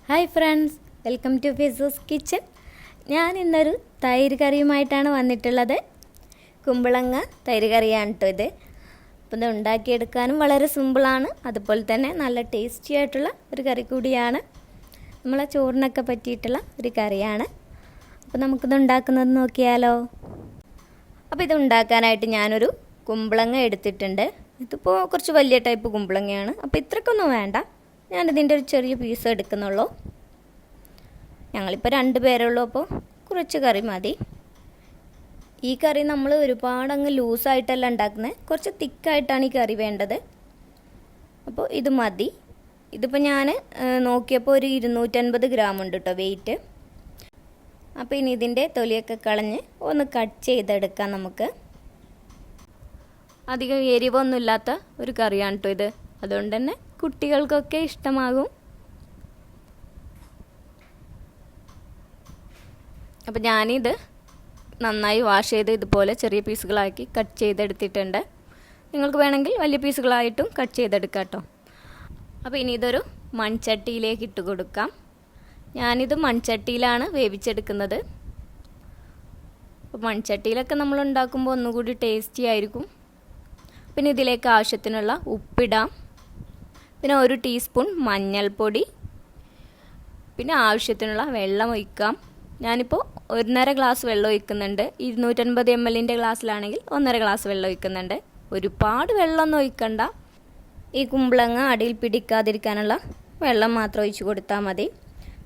Hi friends, welcome to ഫെസൂസ് kitchen. ഞാൻ ഇന്നൊരു തൈര് കറിയുമായിട്ടാണ് വന്നിട്ടുള്ളത്. കുമ്പളങ്ങ തൈര് കറിയാണ് കേട്ടോ ഇത്. അപ്പോൾ ഇത് ഉണ്ടാക്കിയെടുക്കാനും വളരെ സിമ്പിളാണ്, അതുപോലെ തന്നെ നല്ല ടേസ്റ്റി ആയിട്ടുള്ള ഒരു കറി കൂടിയാണ്. നമ്മളെ ചോറിനൊക്കെ പറ്റിയിട്ടുള്ള ഒരു കറിയാണ്. അപ്പോൾ നമുക്കിത് ഉണ്ടാക്കുന്നത് നോക്കിയാലോ. അപ്പോൾ ഇത് ഉണ്ടാക്കാനായിട്ട് ഞാനൊരു കുമ്പളങ്ങ എടുത്തിട്ടുണ്ട്. ഇതിപ്പോൾ കുറച്ച് വലിയ ടൈപ്പ് കുമ്പളങ്ങയാണ്, അപ്പോൾ ഇത്രക്കൊന്നും വേണ്ട. ഞാനിതിൻ്റെ ഒരു ചെറിയ പീസ് എടുക്കുന്നുള്ളൂ. ഞങ്ങളിപ്പോൾ 2 പേരുള്ളൂ, അപ്പോൾ കുറച്ച് കറി മതി. ഈ കറി നമ്മൾ ഒരുപാട് അങ്ങ് ലൂസായിട്ടല്ല ഉണ്ടാക്കുന്നത്, കുറച്ച് തിക്കായിട്ടാണ് ഈ കറി വേണ്ടത്. അപ്പോൾ ഇത് മതി. ഇതിപ്പോൾ ഞാൻ നോക്കിയപ്പോൾ ഒരു 250 ഗ്രാം ഉണ്ട് കേട്ടോ വെയിറ്റ്. അപ്പോൾ ഇനി ഇതിൻ്റെ തൊലിയൊക്കെ കളഞ്ഞ് ഒന്ന് കട്ട് ചെയ്തെടുക്കാം നമുക്ക്. അധികം എരിവൊന്നുമില്ലാത്ത ഒരു കറിയാണ് കേട്ടോ ഇത്, അതുകൊണ്ട് തന്നെ കുട്ടികൾക്കൊക്കെ ഇഷ്ടമാകും. അപ്പോൾ ഞാനിത് നന്നായി വാഷ് ചെയ്ത് ഇതുപോലെ ചെറിയ പീസുകളാക്കി കട്ട് ചെയ്തെടുത്തിട്ടുണ്ട്. നിങ്ങൾക്ക് വേണമെങ്കിൽ വലിയ പീസുകളായിട്ടും കട്ട് ചെയ്തെടുക്കാം കേട്ടോ. അപ്പോൾ ഇനി ഇതൊരു മൺചട്ടിയിലേക്ക് ഇട്ട് കൊടുക്കാം. ഞാനിത് മൺചട്ടിയിലാണ് വേവിച്ചെടുക്കുന്നത്. അപ്പോൾ മൺചട്ടിയിലൊക്കെ നമ്മൾ ഉണ്ടാക്കുമ്പോൾ ഒന്നുകൂടി ടേസ്റ്റി ആയിരിക്കും. പിന്നെ ഇതിലേക്ക് ആവശ്യത്തിനുള്ള ഉപ്പിടാം. പിന്നെ 1 ടീസ്പൂൺ മഞ്ഞൾപ്പൊടി, പിന്നെ ആവശ്യത്തിനുള്ള വെള്ളം ഒഴിക്കാം. ഞാനിപ്പോൾ 1.5 ഗ്ലാസ് വെള്ളം ഒഴിക്കുന്നുണ്ട്. 250 ml ഗ്ലാസ്സിലാണെങ്കിൽ 1.5 ഗ്ലാസ് വെള്ളം ഒഴിക്കുന്നുണ്ട്. ഒരുപാട് വെള്ളമൊന്നും ഒഴിക്കണ്ട. ഈ കുമ്പളങ്ങ അടിയിൽ പിടിക്കാതിരിക്കാനുള്ള വെള്ളം മാത്രം ഒഴിച്ച് കൊടുത്താൽ മതി.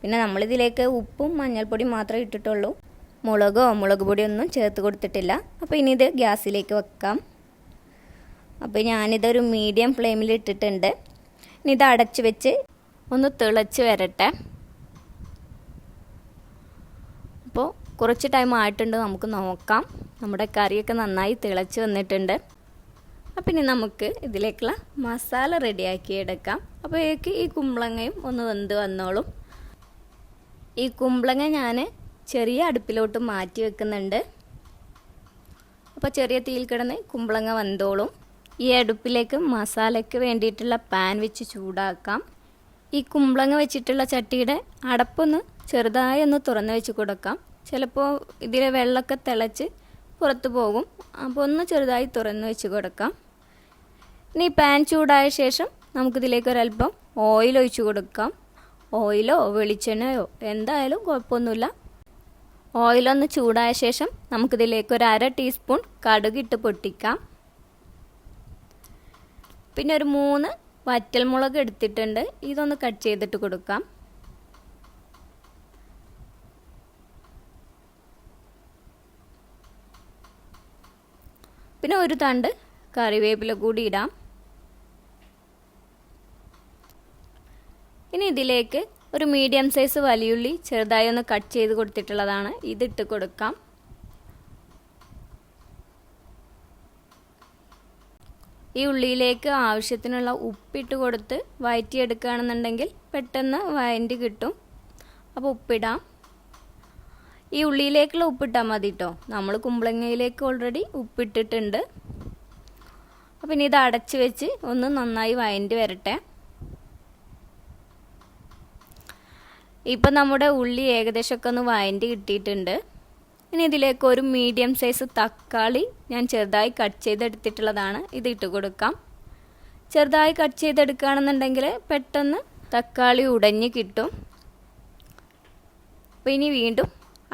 പിന്നെ നമ്മളിതിലേക്ക് ഉപ്പും മഞ്ഞൾപ്പൊടി മാത്രമേ ഇട്ടിട്ടുള്ളൂ, മുളക് പൊടിയൊന്നും ചേർത്ത് കൊടുത്തിട്ടില്ല. അപ്പോൾ ഇനി ഇത് ഗ്യാസിലേക്ക് വെക്കാം. അപ്പോൾ ഞാനിതൊരു മീഡിയം ഫ്ലെയിമിൽ ഇട്ടിട്ടുണ്ട്. ഇനി ഇത് അടച്ച് വെച്ച് ഒന്ന് തിളച്ച് വരട്ടെ. അപ്പോൾ കുറച്ച് ടൈം ആയിട്ടുണ്ട്, നമുക്ക് നോക്കാം. നമ്മുടെ കറിയൊക്കെ നന്നായി തിളച്ച് വന്നിട്ടുണ്ട്. അപ്പോൾ ഇനി നമുക്ക് ഇതിലേക്കുള്ള മസാല റെഡിയാക്കി എടുക്കാം. അപ്പോഴേക്ക് ഈ കുമ്പളങ്ങയും ഒന്ന് വെന്ത് വന്നോളും. ഈ കുമ്പളങ്ങ ഞാൻ ചെറിയ അടുപ്പിലോട്ട് മാറ്റി വെക്കുന്നുണ്ട്. അപ്പോൾ ചെറിയ തീയിൽ കിടന്ന് കുമ്പളങ്ങ വെന്തോളും. ഈ അടുപ്പിലേക്ക് മസാലയ്ക്ക് വേണ്ടിയിട്ടുള്ള പാൻ വെച്ച് ചൂടാക്കാം. ഈ കുമ്പളങ്ങ വെച്ചിട്ടുള്ള ചട്ടിയുടെ അടപ്പൊന്ന് ചെറുതായി ഒന്ന് തുറന്ന് വെച്ച് കൊടുക്കാം. ചിലപ്പോൾ ഇതിലെ വെള്ളമൊക്കെ തിളച്ച് പുറത്ത് പോകും, അപ്പോൾ ഒന്ന് ചെറുതായി തുറന്ന് വെച്ച് കൊടുക്കാം. ഇനി പാൻ ചൂടായ ശേഷം നമുക്കിതിലേക്ക് ഒരല്പം ഓയിൽ ഒഴിച്ച് കൊടുക്കാം. ഓയിലോ വെളിച്ചെണ്ണയോ എന്തായാലും കുഴപ്പമൊന്നുമില്ല. ഓയിലൊന്ന് ചൂടായ ശേഷം നമുക്കിതിലേക്ക് 1/2 ടീസ്പൂൺ കടുകിട്ട് പൊട്ടിക്കാം. പിന്നെ ഒരു 3 വറ്റൽമുളക് എടുത്തിട്ടുണ്ട്, ഇതൊന്ന് കട്ട് ചെയ്തിട്ട് കൊടുക്കാം. പിന്നെ ഒരു തണ്ട് കറിവേപ്പില കൂടി ഇടാം. ഇനി ഇതിലേക്ക് ഒരു മീഡിയം സൈസ് വലിയുള്ളി ചെറുതായി ഒന്ന് കട്ട് ചെയ്ത് കൊടുത്തിട്ടുള്ളതാണ്, ഇതിട്ട് കൊടുക്കാം. ഈ ഉള്ളിയിലേക്ക് ആവശ്യത്തിനുള്ള ഉപ്പിട്ട് കൊടുത്ത് വഴറ്റിയെടുക്കുകയാണെന്നുണ്ടെങ്കിൽ പെട്ടെന്ന് വഴറ്റി കിട്ടും. അപ്പോൾ ഉപ്പിടാം. ഈ ഉള്ളിയിലേക്കുള്ള ഉപ്പിട്ടാൽ മതി കേട്ടോ, നമ്മൾ കുമ്പളങ്ങയിലേക്ക് ഓൾറെഡി ഉപ്പിട്ടിട്ടുണ്ട്. അപ്പോൾ ഇനി ഇത് അടച്ച് വെച്ച് ഒന്ന് നന്നായി വഴറ്റി വരട്ടെ. ഇപ്പം നമ്മുടെ ഉള്ളി ഏകദേശമൊക്കെ ഒന്ന് വഴറ്റി കിട്ടിയിട്ടുണ്ട്. ഇനി ഇതിലേക്ക് ഒരു മീഡിയം സൈസ് തക്കാളി ഞാൻ ചെറുതായി കട്ട് ചെയ്തെടുത്തിട്ടുള്ളതാണ്, ഇത് ഇട്ട് കൊടുക്കാം. ചെറുതായി കട്ട് ചെയ്തെടുക്കുകയാണെന്നുണ്ടെങ്കിൽ പെട്ടെന്ന് തക്കാളി ഉടഞ്ഞ് കിട്ടും. അപ്പോൾ ഇനി വീണ്ടും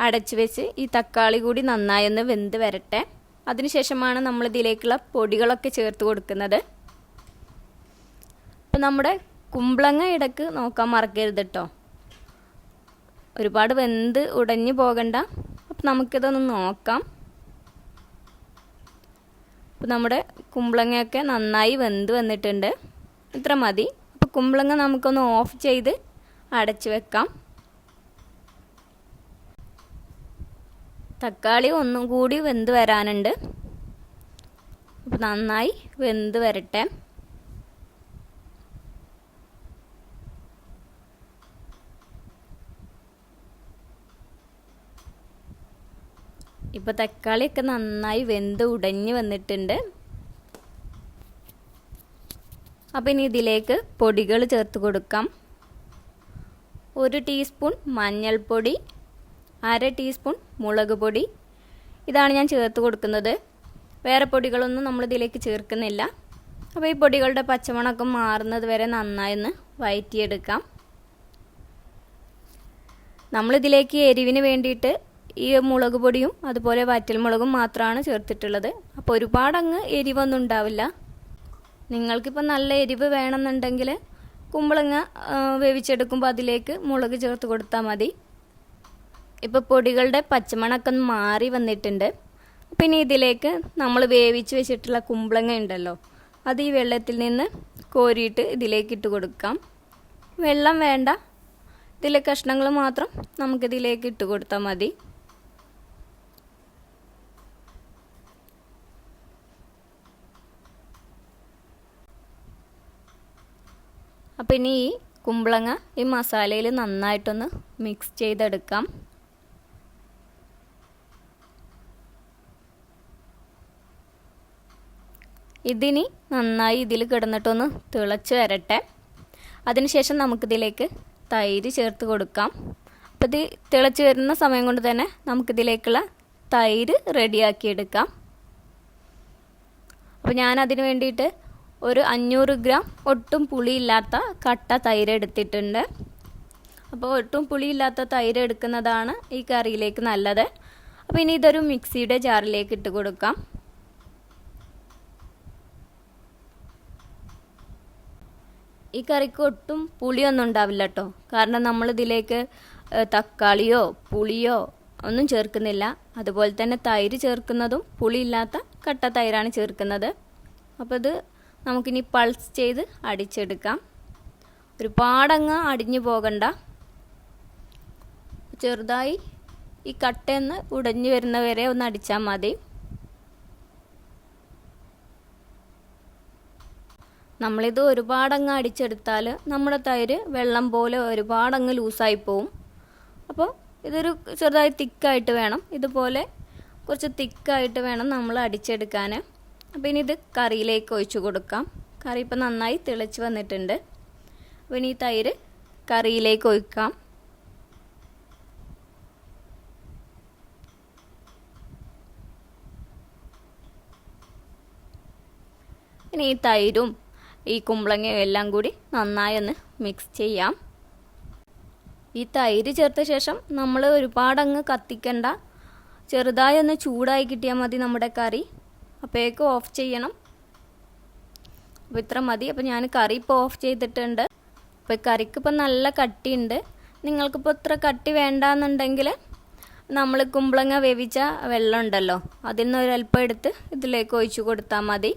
അടച്ച് വെച്ച് ഈ തക്കാളി കൂടി നന്നായി ഒന്ന് വെന്ത് വരട്ടെ. അതിനുശേഷമാണ് നമ്മൾ ഇതിലേക്കുള്ള പൊടികളൊക്കെ ചേർത്ത് കൊടുക്കുന്നത്. അപ്പോൾ നമ്മുടെ കുമ്പളങ്ങ ഇടയ്ക്ക് നോക്കാൻ മറക്കരുത് കേട്ടോ, ഒരുപാട് വെന്ത് ഉടഞ്ഞു പോകണ്ട. അപ്പോൾ നമുക്കിതൊന്ന് നോക്കാം. അപ്പോൾ നമ്മുടെ കുമ്പളങ്ങയൊക്കെ നന്നായി വെന്ത് വന്നിട്ടുണ്ട്, ഇത്ര മതി. അപ്പോൾ കുമ്പളങ്ങ നമുക്കൊന്ന് ഓഫ് ചെയ്ത് അടച്ച് വെക്കാം. തക്കാളി ഒന്നും കൂടി വെന്ത് വരാനുണ്ട്, അപ്പോൾ നന്നായി വെന്ത് വരട്ടെ. ഇപ്പോൾ തക്കാളിയൊക്കെ നന്നായി വെന്ത് ഉടഞ്ഞ് വന്നിട്ടുണ്ട്. അപ്പോൾ ഇനി ഇതിലേക്ക് പൊടികൾ ചേർത്ത് കൊടുക്കാം. 1 ടീസ്പൂൺ മഞ്ഞൾപ്പൊടി, 1/2 ടീസ്പൂൺ മുളക് പൊടി, ഇതാണ് ഞാൻ ചേർത്ത് കൊടുക്കുന്നത്. വേറെ പൊടികളൊന്നും നമ്മൾ ഇതിലേക്ക് ചേർക്കുന്നില്ല. അപ്പോൾ ഈ പൊടികളുടെ പച്ചമണമൊക്കെ മാറുന്നത് വരെ നന്നായി ഒന്ന് വഴറ്റിയെടുക്കാം. നമ്മളിതിലേക്ക് എരിവിന് വേണ്ടിയിട്ട് ഈ മുളക് പൊടിയും അതുപോലെ വറ്റൽമുളകും മാത്രമാണ് ചേർത്തിട്ടുള്ളത്. അപ്പോൾ ഒരുപാടങ്ങ് എരിവൊന്നും ഉണ്ടാവില്ല. നിങ്ങൾക്കിപ്പോൾ നല്ല എരിവ് വേണമെന്നുണ്ടെങ്കിൽ കുമ്പളങ്ങ വേവിച്ചെടുക്കുമ്പോൾ അതിലേക്ക് മുളക് ചേർത്ത് കൊടുത്താൽ മതി. ഇപ്പോൾ പൊടികളുടെ പച്ചമണമൊക്കെ മാറി വന്നിട്ടുണ്ട്. പിന്നെ ഇതിലേക്ക് നമ്മൾ വേവിച്ച് വെച്ചിട്ടുള്ള കുമ്പളങ്ങ ഉണ്ടല്ലോ, അത് ഈ വെള്ളത്തിൽ നിന്ന് കോരിയിട്ട് ഇതിലേക്ക് ഇട്ട് കൊടുക്കാം. വെള്ളം വേണ്ട, ഇതിലെ കഷ്ണങ്ങൾ മാത്രം നമുക്കിതിലേക്ക് ഇട്ട് കൊടുത്താൽ മതി. അപ്പം ഇനി ഈ കുമ്പളങ്ങ ഈ മസാലയിൽ നന്നായിട്ടൊന്ന് മിക്സ് ചെയ്തെടുക്കാം. ഇതിനി നന്നായി ഇതിൽ കിടന്നിട്ടൊന്ന് തിളച്ച് വരട്ടെ. അതിനുശേഷം നമുക്കിതിലേക്ക് തൈര് ചേർത്ത് കൊടുക്കാം. അപ്പോൾ ഇത് തിളച്ച് വരുന്ന സമയം കൊണ്ട് തന്നെ നമുക്കിതിലേക്കുള്ള തൈര് റെഡിയാക്കിയെടുക്കാം. അപ്പോൾ ഞാനതിന് വേണ്ടിയിട്ട് ഒരു 500 ഗ്രാം ഒട്ടും പുളിയില്ലാത്ത കട്ട തൈര് എടുത്തിട്ടുണ്ട്. അപ്പോൾ ഒട്ടും പുളിയില്ലാത്ത തൈര് എടുക്കുന്നതാണ് ഈ കറിയിലേക്ക് നല്ലത്. അപ്പോൾ ഇനി ഇതൊരു മിക്സിയുടെ ജാറിലേക്ക് ഇട്ട് കൊടുക്കാം. ഈ കറിക്ക് ഒട്ടും പുളിയൊന്നും ഉണ്ടാവില്ല കേട്ടോ. കാരണം നമ്മളിതിലേക്ക് തക്കാളിയോ പുളിയോ ഒന്നും ചേർക്കുന്നില്ല. അതുപോലെ തന്നെ തൈര് ചേർക്കുന്നതും പുളിയില്ലാത്ത കട്ട തൈരാണ് ചേർക്കുന്നത്. അപ്പോൾ ഇത് നമുക്കിനി പൾസ് ചെയ്ത് അടിച്ചെടുക്കാം. ഒരുപാടങ്ങ് അടിഞ്ഞു പോകണ്ട, ചെറുതായി ഈ കട്ടയൊന്ന് ഉടഞ്ഞു വരുന്നവരെ ഒന്ന് അടിച്ചാൽ മതി. നമ്മളിത് ഒരുപാടങ്ങ് അടിച്ചെടുത്താൽ നമ്മുടെ തൈര് വെള്ളം പോലെ ഒരുപാടങ്ങ് ലൂസായി പോവും. അപ്പോൾ ഇതൊരു ചെറുതായി തിക്കായിട്ട് വേണം, ഇതുപോലെ കുറച്ച് തിക്കായിട്ട് വേണം നമ്മൾ അടിച്ചെടുക്കാൻ. അപ്പോൾ ഇനി ഇത് കറിയിലേക്ക് ഒഴിച്ചു കൊടുക്കാം. കറി ഇപ്പോൾ നന്നായി തിളച്ച് വന്നിട്ടുണ്ട്. അപ്പോൾ ഇനി ഈ തൈര് കറിയിലേക്ക് ഒഴിക്കാം. ഇനി ഈ തൈരും ഈ കുമ്പളങ്ങയും എല്ലാം കൂടി നന്നായി ഒന്ന് മിക്സ് ചെയ്യാം. ഈ തൈര് ചേർത്ത ശേഷം നമ്മൾ ഒരുപാടങ്ങ് കത്തിക്കണ്ട, ചെറുതായി ഒന്ന് ചൂടായി കിട്ടിയാൽ മതി നമ്മുടെ കറി. അപ്പോഴേക്കും ഓഫ് ചെയ്യണം. അപ്പോൾ ഇത്ര മതി. അപ്പോൾ ഞാൻ കറി ഇപ്പോൾ ഓഫ് ചെയ്തിട്ടുണ്ട്. അപ്പോൾ കറിക്കിപ്പോൾ നല്ല കട്ടിയുണ്ട്. നിങ്ങൾക്കിപ്പോൾ ഇത്ര കട്ടി വേണ്ടാന്നുണ്ടെങ്കിൽ നമ്മൾ കുമ്പളങ്ങ വേവിച്ച വെള്ളം ഉണ്ടല്ലോ, അതിൽ നിന്ന് ഒരല്പം എടുത്ത് ഇതിലേക്ക് ഒഴിച്ചു കൊടുത്താൽ മതി.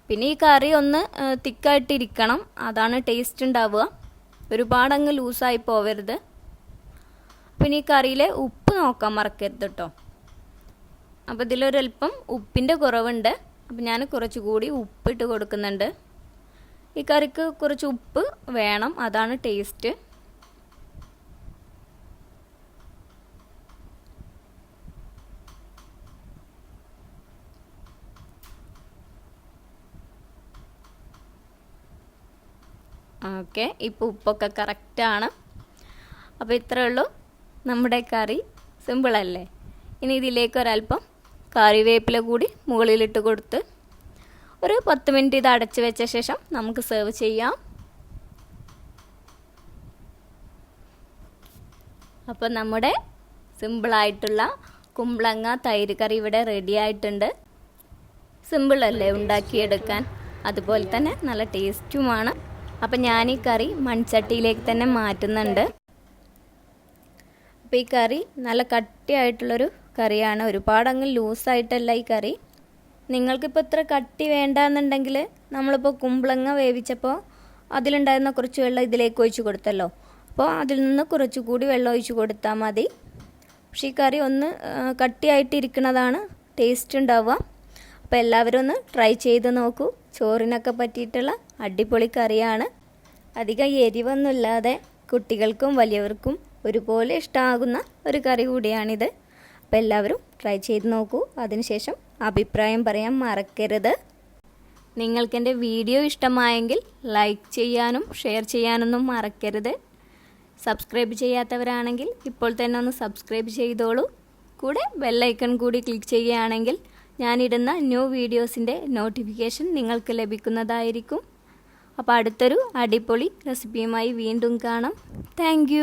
പിന്നെ ഈ കറി ഒന്ന് തിക്കായിട്ടിരിക്കണം, അതാണ് ടേസ്റ്റ് ഉണ്ടാവുക. ഒരുപാടങ്ങ് ലൂസായി പോവരുത്. പിന്നെ ഈ കറിയിലെ ഉപ്പ് നോക്കാൻ മറക്കരുത് കേട്ടോ. അപ്പോൾ ഇതിലൊരല്പം ഉപ്പിൻ്റെ കുറവുണ്ട്. അപ്പോൾ ഞാൻ കുറച്ചുകൂടി ഉപ്പിട്ട് കൊടുക്കുന്നുണ്ട്. ഈ കറിക്ക് കുറച്ച് ഉപ്പ് വേണം, അതാണ് ടേസ്റ്റ്. ഓക്കെ, ഇപ്പോൾ ഉപ്പൊക്കെ കറക്റ്റാണ്. അപ്പോൾ ഇത്രയേ ഉള്ളൂ, നമ്മുടെ കറി സിമ്പിളല്ലേ. ഇനി ഇതിലേക്ക് ഒരല്പം കറിവേപ്പില കൂടി മുകളിലിട്ട് കൊടുത്ത് ഒരു 10 മിനിറ്റ് ഇത് അടച്ച് വെച്ച ശേഷം നമുക്ക് സെർവ് ചെയ്യാം. അപ്പോൾ നമ്മുടെ സിമ്പിളായിട്ടുള്ള കുമ്പളങ്ങ തൈര് കറി ഇവിടെ റെഡി ആയിട്ടുണ്ട്. സിമ്പിളല്ലേ ഉണ്ടാക്കിയെടുക്കാൻ, അതുപോലെ തന്നെ നല്ല ടേസ്റ്റുമാണ്. അപ്പം ഞാൻ ഈ കറി മൺചട്ടിയിലേക്ക് തന്നെ മാറ്റുന്നുണ്ട്. അപ്പോൾ ഈ കറി നല്ല കട്ടിയായിട്ടുള്ളൊരു കറിയാണ്, ഒരുപാടങ്ങ് ലൂസായിട്ടല്ല ഈ കറി. നിങ്ങൾക്കിപ്പോൾ ഇത്ര കട്ടി വേണ്ടാന്നുണ്ടെങ്കിൽ നമ്മളിപ്പോൾ കുമ്പളങ്ങ വേവിച്ചപ്പോൾ അതിലുണ്ടായിരുന്ന കുറച്ച് വെള്ളം ഇതിലേക്ക് ഒഴിച്ച് കൊടുത്തല്ലോ, അപ്പോൾ അതിൽ നിന്ന് കുറച്ചുകൂടി വെള്ളം ഒഴിച്ച് കൊടുത്താൽ മതി. പക്ഷേ ഈ കറി ഒന്ന് കട്ടിയായിട്ടിരിക്കുന്നതാണ് ടേസ്റ്റ് ഉണ്ടാവുക. അപ്പോൾ എല്ലാവരും ഒന്ന് ട്രൈ ചെയ്ത് നോക്കൂ. ചോറിനൊക്കെ പറ്റിയിട്ടുള്ള അടിപൊളി കറിയാണ്. അധികം എരിവൊന്നുമില്ലാതെ കുട്ടികൾക്കും വലിയവർക്കും ഒരുപോലെ ഇഷ്ടമാകുന്ന ഒരു കറി കൂടിയാണിത്. അപ്പോൾ എല്ലാവരും ട്രൈ ചെയ്ത് നോക്കൂ. അതിനുശേഷം അഭിപ്രായം പറയാൻ മറക്കരുത്. നിങ്ങൾക്കെൻ്റെ വീഡിയോ ഇഷ്ടമായെങ്കിൽ ലൈക്ക് ചെയ്യാനും ഷെയർ ചെയ്യാനൊന്നും മറക്കരുത്. സബ്സ്ക്രൈബ് ചെയ്യാത്തവരാണെങ്കിൽ ഇപ്പോൾ തന്നെ ഒന്ന് സബ്സ്ക്രൈബ് ചെയ്തോളൂ. കൂടെ ബെൽ ഐക്കൺ കൂടി ക്ലിക്ക് ചെയ്യുകയാണെങ്കിൽ ഞാനിടുന്ന ന്യൂ വീഡിയോസിൻ്റെ നോട്ടിഫിക്കേഷൻ നിങ്ങൾക്ക് ലഭിക്കുന്നതായിരിക്കും. അപ്പോൾ അടുത്തൊരു അടിപൊളി റെസിപ്പിയുമായി വീണ്ടും കാണാം. താങ്ക്